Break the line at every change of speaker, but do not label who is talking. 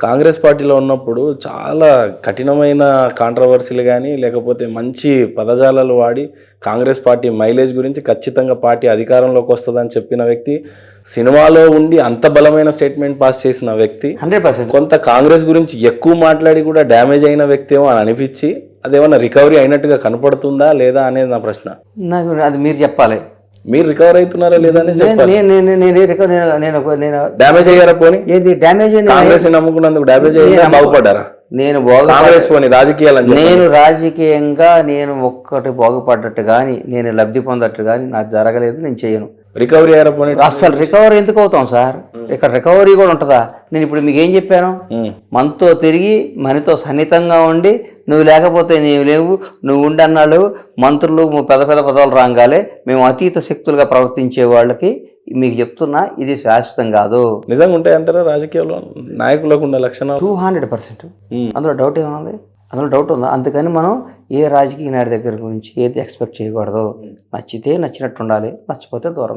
కాంగ్రెస్ పార్టీలో ఉన్నప్పుడు చాలా కఠినమైన కాంట్రవర్సీలు గానీ, లేకపోతే మంచి పదజాలాలు వాడి కాంగ్రెస్ పార్టీ మైలేజ్ గురించి ఖచ్చితంగా పార్టీ అధికారంలోకి వస్తదని చెప్పిన వ్యక్తి. సినిమాలో ఉండి అంత బలమైన స్టేట్మెంట్ పాస్ చేసిన వ్యక్తి.
100%.
కొంత కాంగ్రెస్ గురించి ఎక్కువ మాట్లాడి కూడా డ్యామేజ్ అయిన వ్యక్తి ఏమో అని అనిపించి, అదేమన్నా రికవరీ అయినట్టుగా కనపడుతుందా లేదా అనేది నా ప్రశ్న.
నాకు అది మీరు చెప్పాలి.
మీరు రికవర్ అవుతున్నారా లేదా అని చెప్పాలి.
నేను
డ్యామేజ్ అయ్యారా పోనీ?
ఏది డ్యామేజ్
కాంగ్రెస్ నమ్ముకున్నందుకు డ్యామేజ్ అయ్యారా, బాగుపడ్డారా?
నేను
కాంగ్రెస్ పోనీ రాజకీయాలు
నేను రాజకీయంగా నేను ఒక్కటి బాగుపడ్డట్టు కానీ నేను లబ్ధి పొందట్టు కానీ నాకు జరగలేదు, నేను చేయను.
రికవరీ అయ్యారా పోనీ?
అసలు రికవరీ ఎందుకు అవుతాం సార్? ఇక్కడ రికవరీ కూడా ఉంటుందా? నేను ఇప్పుడు మీకు ఏం చెప్పాను? మనతో తిరిగి మనతో సన్నిహితంగా ఉండి నువ్వు లేకపోతే నీవు లేవు, నువ్వు ఉండి అన్నాడు మంత్రులు పెద్ద పెద్ద పదవులు రాగాలే మేము అతీత శక్తులుగా ప్రవర్తించే వాళ్ళకి మీకు చెప్తున్నా, ఇది శాశ్వతం కాదు.
నిజంగా ఉంటాయంటారా రాజకీయాల్లో నాయకులకు ఉండే లక్షణాలు?
200%. అందులో డౌట్ ఏముంది? అందులో డౌట్ ఉందా? అందుకని మనం ఏ రాజకీయ నాయకుడి దగ్గర గురించి ఏది ఎక్స్పెక్ట్ చేయకూడదు. నచ్చితే నచ్చినట్టు ఉండాలి, నచ్చకపోతే దూరంగా